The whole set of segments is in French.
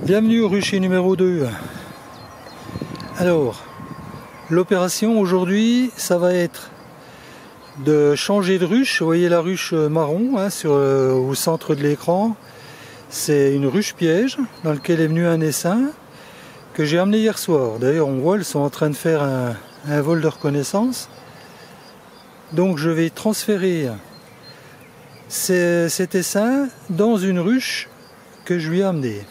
Bienvenue au rucher numéro 2. Alors, l'opération aujourd'hui, ça va être de changer de ruche. Vous voyez la ruche marron au centre de l'écran. C'est une ruche piège dans laquelle est venu un essaim que j'ai amené hier soir. D'ailleurs, on voit, ils sont en train de faire un vol de reconnaissance. Donc je vais transférer cet essaim dans une ruche que je lui ai amenée.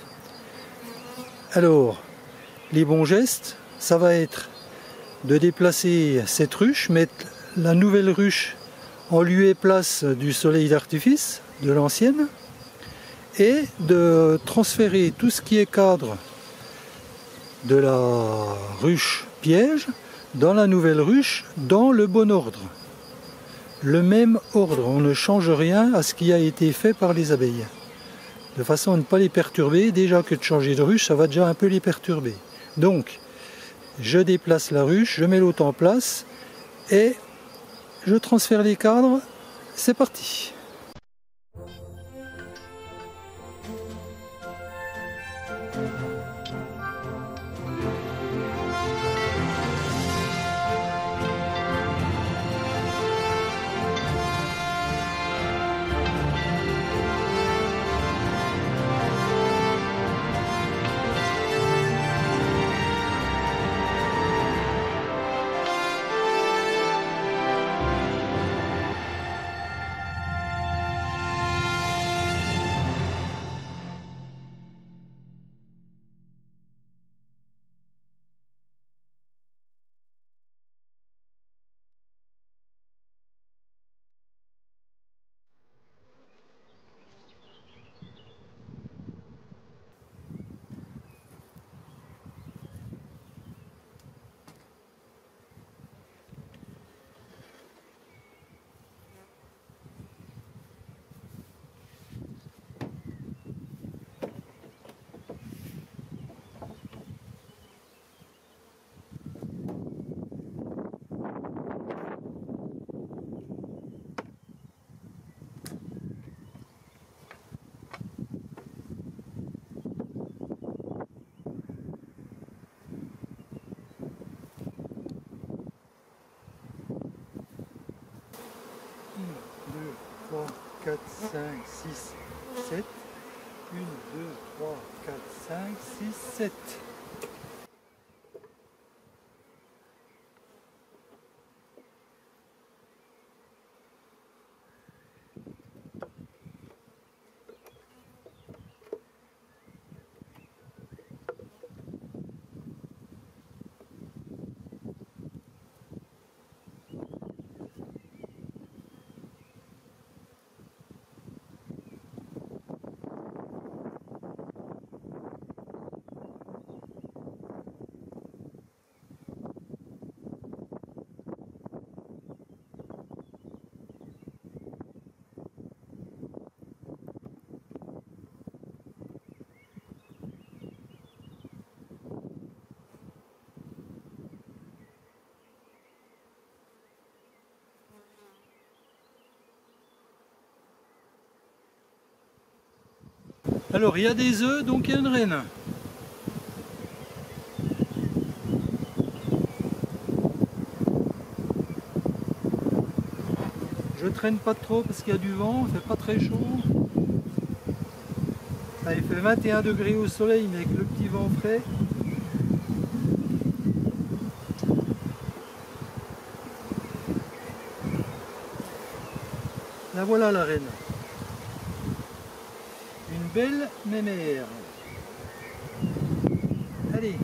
Alors, les bons gestes, ça va être de déplacer cette ruche, mettre la nouvelle ruche en lieu et place du soleil d'artifice de l'ancienne et de transférer tout ce qui est cadre de la ruche piège dans la nouvelle ruche dans le bon ordre. Le même ordre, on ne change rien à ce qui a été fait par les abeilles. De façon à ne pas les perturber, déjà que de changer de ruche, ça va déjà un peu les perturber. Donc, je déplace la ruche, je mets l'autre en place et je transfère les cadres, c'est parti. Un, 2, 3, 4, 5, 6, 7. 1, 2, 3, 4, 5, 6, 7. Alors il y a des œufs, donc il y a une reine. Je traîne pas trop parce qu'il y a du vent, il fait pas très chaud. Ah, il fait 21 degrés au soleil, mais avec le petit vent frais. La voilà la reine. Une belle mémère. Allez,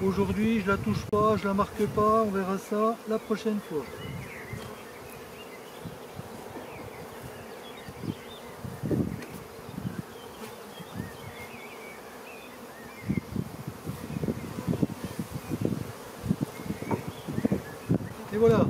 aujourd'hui je la touche pas, je la marque pas, on verra ça la prochaine fois. Et voilà.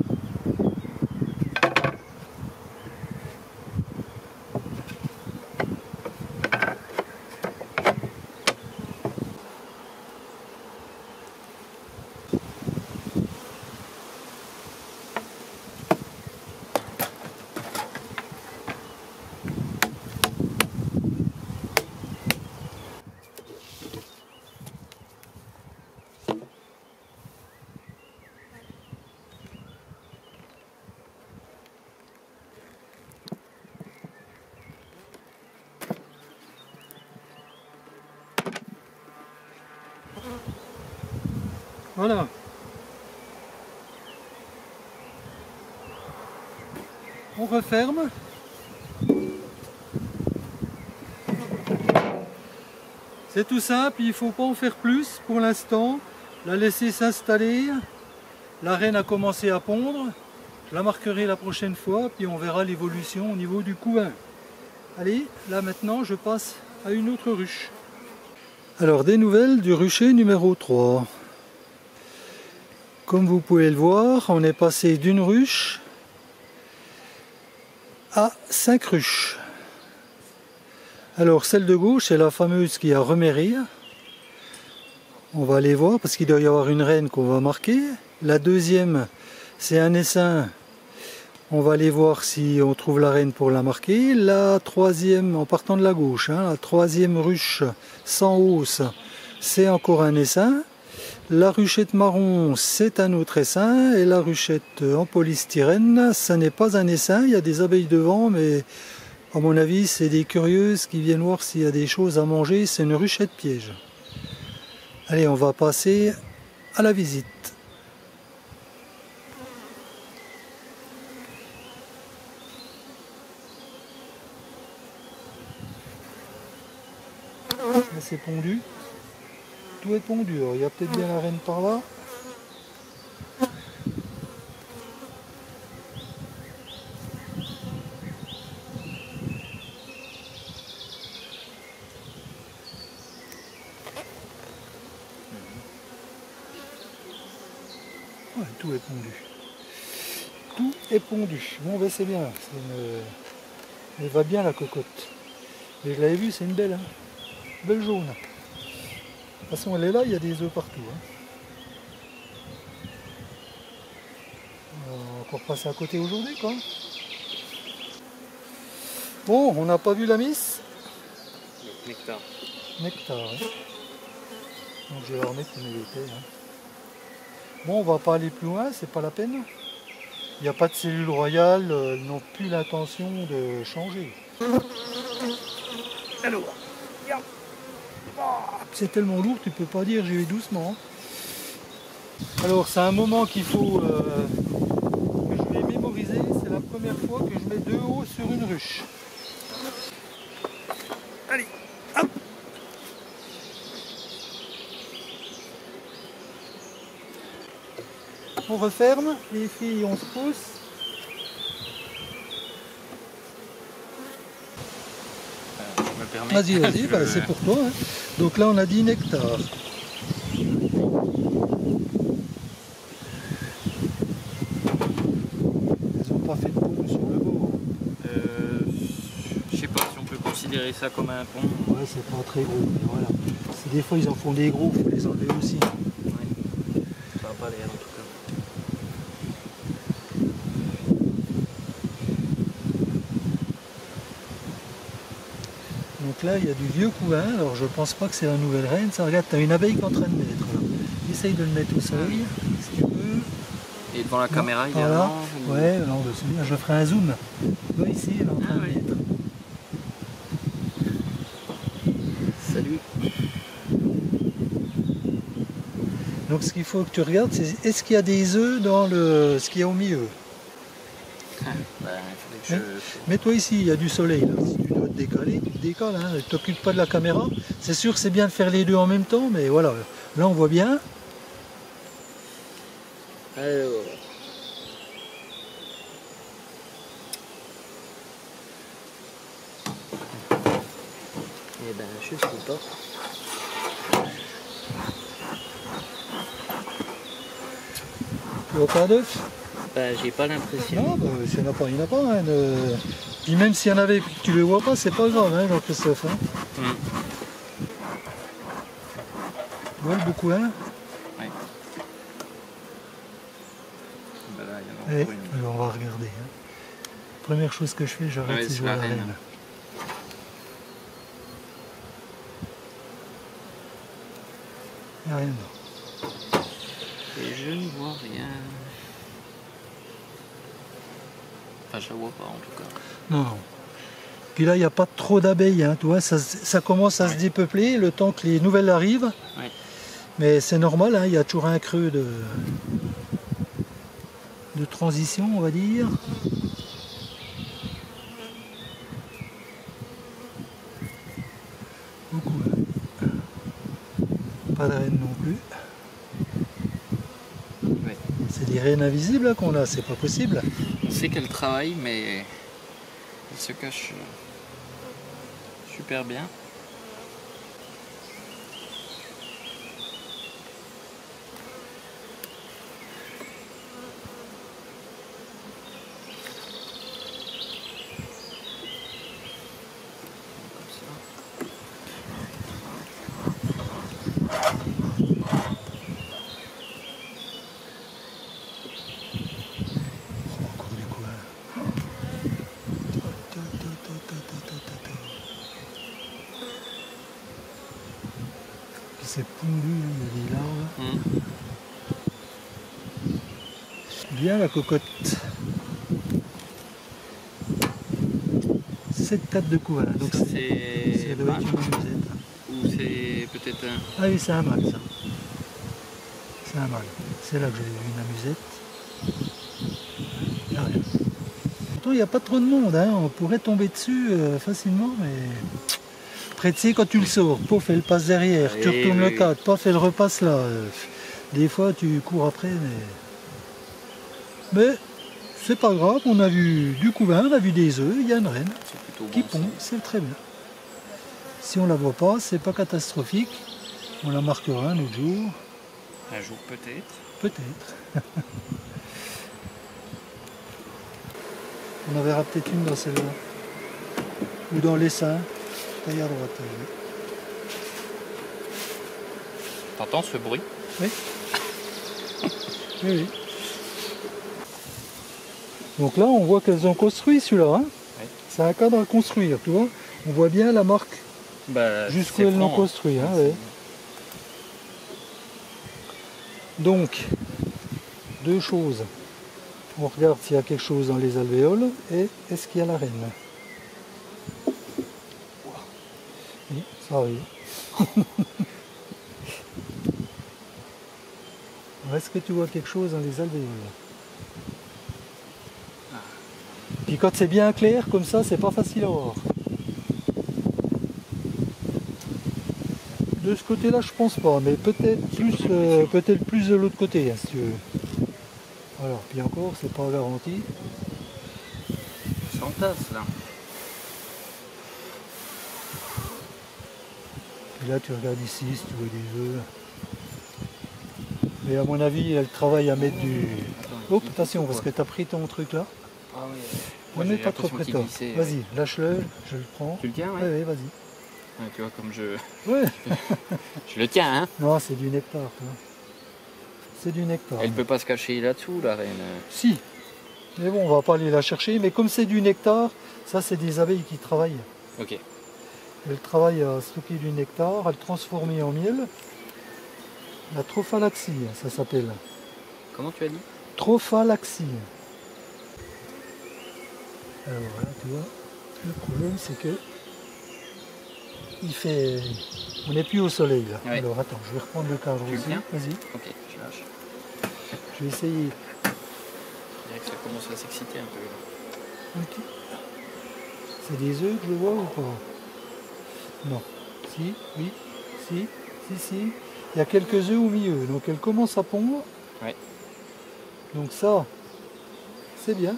Voilà. On referme. C'est tout simple, il ne faut pas en faire plus pour l'instant. La laisser s'installer. La reine a commencé à pondre. Je la marquerai la prochaine fois, puis on verra l'évolution au niveau du couvain. Allez, là maintenant je passe à une autre ruche. Alors des nouvelles du rucher numéro 3. Comme vous pouvez le voir, on est passé d'une ruche à 5 ruches. Alors celle de gauche, c'est la fameuse qui a reméri. On va aller voir parce qu'il doit y avoir une reine qu'on va marquer. La deuxième, c'est un essaim. On va aller voir si on trouve la reine pour la marquer. La troisième, en partant de la gauche, la troisième ruche sans hausse, c'est encore un essaim. La ruchette marron, c'est un autre essaim. Et la ruchette en polystyrène, ça n'est pas un essaim. Il y a des abeilles devant, mais à mon avis, c'est des curieuses qui viennent voir s'il y a des choses à manger. C'est une ruchette piège. Allez, on va passer à la visite. Là, c'est pondu. Tout est pondu. Alors, il y a peut-être bien la reine par là. Ouais, tout est pondu. Tout est pondu. Bon, ben c'est bien. Elle va bien la cocotte. Et je l'avais vue, c'est une belle. Belle jaune. De toute façon, elle est là, il y a des œufs partout. On va encore passer à côté aujourd'hui, quoi. Bon, on n'a pas vu la miss. Nectar. Nectar, oui. Donc je vais la remettre comme elle était. Bon, on va pas aller plus loin, c'est pas la peine. Il n'y a pas de cellule royale, ils n'ont plus l'intention de changer. Alors, c'est tellement lourd, tu peux pas dire, j'y vais doucement. Alors, c'est un moment qu'il faut que je vais mémoriser. C'est la première fois que je mets 2 hauts sur une ruche. Allez, hop! On referme, les filles, on se pousse. Vas-y, vas-y, bah, c'est pour toi. Donc là, on a dit nectar. Elles n'ont pas fait de pont sur le beau. Je sais pas si on peut considérer ça comme un pont. Ouais, c'est pas très gros, mais voilà. Si des fois ils en font des gros, il faut les enlever aussi. Ouais. Ça n'a pas l'air en tout cas. Donc là, il y a du vieux couvain. Alors je pense pas que c'est la nouvelle reine. Ça, regarde, tu as une abeille qui est en train de naître. Essaye de le mettre au soleil, si tu peux. Et devant la caméra Voilà. également. Ouais, alors je ferai un zoom. Tu vois ici, elle est en train de naître. Salut. Donc ce qu'il faut que tu regardes, c'est est-ce qu'il y a des œufs dans ce qu'il y a au milieu. Mets-toi ici, il y a du soleil. Là. Si tu dois te décaler, tu te décales. Ne t'occupe pas de la caméra. C'est sûr que c'est bien de faire les deux en même temps, mais voilà. Là on voit bien. Alors. Eh ben, je sais pas. Tu vois pas d'œufs? Bah, j'ai pas l'impression. Non, bah, s'il n'y en a pas, il n'y en a pas. Puis même s'il y en avait et que tu ne les vois pas, c'est pas grave, Jean-Christophe. Tu vois le beau couvain? Ouais. Bah là, il y en a encore une. On va regarder. Première chose que je fais, j'arrête si je vois la reine. Il n'y a rien dedans. Et je ne vois rien. Enfin, je la vois pas en tout cas. Non, non. Puis là, il n'y a pas trop d'abeilles. Tu vois, ça commence à se dépeupler le temps que les nouvelles arrivent. Ouais. Mais c'est normal, hein, il y a toujours un creux de transition, on va dire. Beaucoup, hein. Pas de reine non plus. Ouais. C'est des reines invisibles là, qu'on a, c'est pas possible. On sait qu'elle travaille, mais elle se cache super bien. C'est pondu, il y a des larves. Bien la cocotte. 7 pattes de couvain. Donc ça c'est doit être une musette. Ou c'est peut-être un... Ah oui, c'est un mâle ça. C'est un mâle. C'est là que j'ai vu une amusette. Il n'y a rien. Pourtant il n'y a pas trop de monde, hein. On pourrait tomber dessus facilement, mais... Après tu sais quand tu le sors, pof, elle passe derrière, tu retournes le cadre, pof, elle repasse là. Des fois tu cours après, mais c'est pas grave, on a vu du couvain, on a vu des œufs, il y a une reine qui pond, c'est très bien. Si on la voit pas, c'est pas catastrophique, on la marquera un autre jour. Un jour peut-être. Peut-être. On en verra peut-être une dans celle-là. Ou dans l'essaim. Taille à droite. T'entends ce bruit? Oui. Oui, oui. Donc là, on voit qu'elles ont construit celui-là. Hein. Oui. C'est un cadre à construire, tu vois. On voit bien la marque jusqu'où elles l'ont construit. Hein, ouais. Donc, deux choses. On regarde s'il y a quelque chose dans les alvéoles et est-ce qu'il y a la reine. Oui, ça arrive. Est-ce que tu vois quelque chose dans les alvéoles? Puis quand c'est bien clair comme ça, c'est pas facile à voir. De ce côté-là, je pense pas, mais peut-être plus de l'autre côté, hein, si tu veux. Alors, puis encore, c'est pas garanti. C'est en tasse là. Et là, tu regardes ici, si tu vois des œufs. Mais à mon avis, elle travaille à mettre du... Oh, attention, parce que tu as pris ton truc là. Ah oui. On n'est pas trop près de toi. Vas-y, lâche-le, je le prends. Tu le tiens, ouais? Oui, vas-y. Ouais, tu vois, comme je... Ouais. Je le tiens, hein? Non, c'est du nectar, toi. C'est du nectar. Elle peut pas se cacher là-dessous, la reine. Si. Mais bon, on va pas aller la chercher. Mais comme c'est du nectar, ça, c'est des abeilles qui travaillent. Ok. Elles travaillent à stocker du nectar, à le transformer en miel. La trophalaxie, ça s'appelle. Comment tu as dit? Trophalaxie. Alors voilà, tu vois, le problème c'est que il fait... On n'est plus au soleil là. Ouais. Alors attends, je vais reprendre le cadre Tu aussi. le tiens? Vas-y. Ok, je lâche. Je vais essayer. Je dirais que ça commence à s'exciter un peu. Ok. C'est des œufs que je vois ou pas? Non. Si, oui, si. Il y a quelques œufs au milieu, donc elle commence à pondre. Ouais. Donc ça, c'est bien.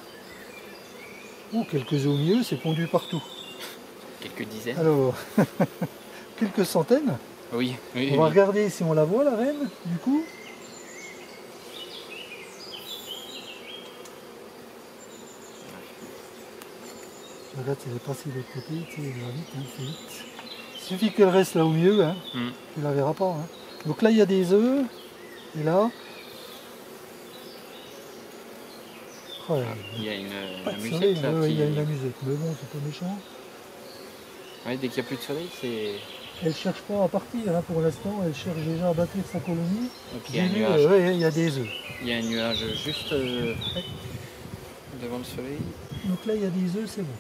Oh, quelques œufs au milieu, c'est pondu partout. Quelques dizaines. Alors, quelques centaines. Oui, oui. On va regarder si on la voit, la reine, du coup. Regarde, si elle est passée de l'autre côté, tu sais, elle va vite, hein, c'est vite. Il suffit qu'elle reste là au milieu, hein, tu la verras pas. Hein. Donc là, il y a des œufs, et là... Oh, il y a une amusette amusette là. Oui, il y a une amusette, mais bon, c'est pas méchant. Ouais, dès qu'il n'y a plus de soleil, c'est... Elle cherche pas à partir, hein, pour l'instant, elle cherche déjà à bâtir sa colonie. Donc il y a un nuage. Il y a des œufs. Il y a un nuage juste devant le soleil. Donc là, il y a des œufs, c'est bon.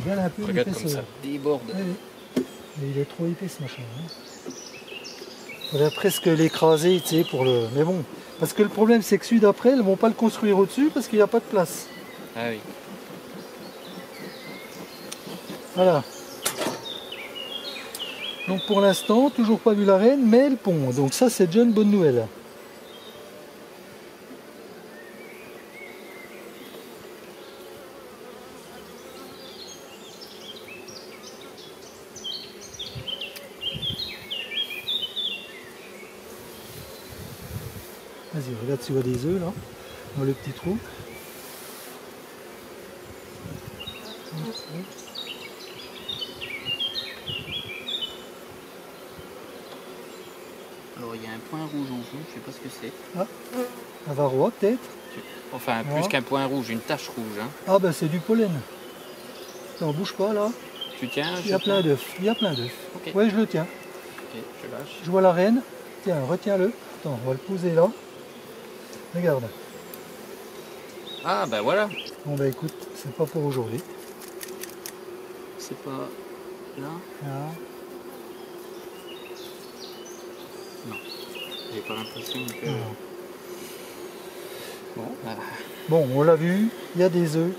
Regarde un peu Regarde comme l'épaisseur. ça déborde. Oui. Mais il est trop épais ce machin. Hein. faudrait presque l'écraser, tu sais, pour le... Mais bon, parce que le problème c'est que celui d'après, ils vont pas le construire au-dessus parce qu'il n'y a pas de place. Ah oui. Voilà. Donc pour l'instant, toujours pas vu la reine, mais elle pond. Donc ça c'est déjà une bonne nouvelle. Vas-y, regarde si tu vois des œufs là, dans le petit trou. Alors il y a un point rouge en fond, je sais pas ce que c'est. Ah, un varroa peut-être. Enfin, plus qu'un point rouge, une tache rouge. Hein. Ah ben c'est du pollen. Non, bouge pas là. Tu tiens? Il y a plein d'œufs. Il y a plein d'œufs. Okay. Ouais, je le tiens. Ok, je lâche. Je vois la reine. Tiens, retiens-le. Attends, on va le poser là. Regarde. Ah ben voilà. Bon ben écoute, c'est pas pour aujourd'hui. C'est pas là? Ah. Non. J'ai pas l'impression que... Non. Bon, bah... Bon, on l'a vu, il y a des œufs.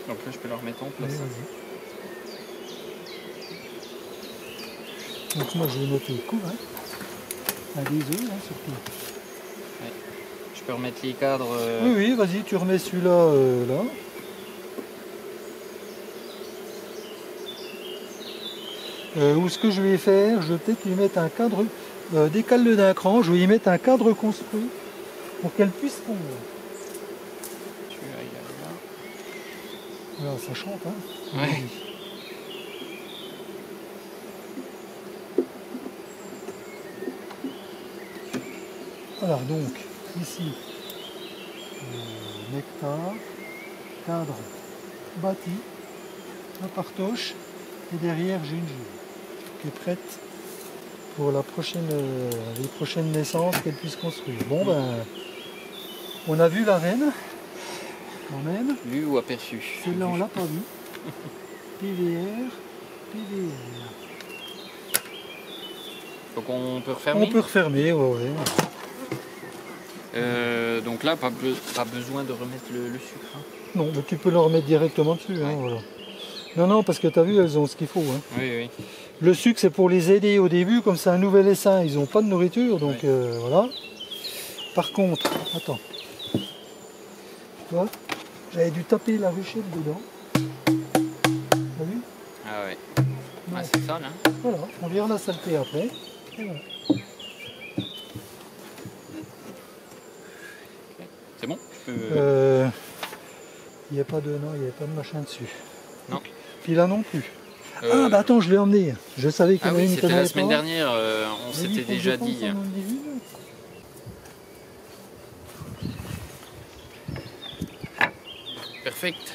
Donc là je peux le remettre en place. Allez, vas-y. Donc moi je vais noter court, hein. Ah, des œufs, hein, surtout. Ouais. Je peux remettre les cadres... Oui, oui, vas-y, tu remets celui-là là. Ou ce que je vais faire, je vais peut-être lui mettre un cadre, décale-le d'un cran, je vais y mettre un cadre construit pour qu'elle puisse pondre. Celui-là il est là. Voilà, ça chante, hein. Ouais. Alors donc, ici, nectar, cadre bâti, un partoche, et derrière j'ai une juve qui est prête pour la prochaine, les prochaines naissances qu'elle puisse construire. Bon ben, on a vu la reine, quand même. Vu ou aperçu? Celle-là on l'a pas vue. PVR, PVR. Donc on peut refermer? On peut refermer, ouais. Donc là, pas besoin de remettre le sucre. Hein. Non, mais tu peux le remettre directement dessus. Hein, Ouais. voilà. Non, non, parce que tu as vu, elles ont ce qu'il faut. Hein. Oui, oui. Le sucre, c'est pour les aider au début, comme c'est un nouvel essaim, ils n'ont pas de nourriture, donc Ouais. voilà. Par contre, attends. Tu vois, j'avais dû taper la ruchette dedans. T'as vu? Ah ouais. Non. Ah, c'est ça là. Voilà, on vire la saleté après. Et voilà. C'est bon? Il n'y a pas de machin dessus. Non. Puis là non plus. Ah bah attends, je l'ai emmené. Je savais qu'il y en Ah avait oui, une c'était que la j'avais semaine pas. dernière, on Mais s'était il faut que déjà je pense dit. en en dire une. Perfect.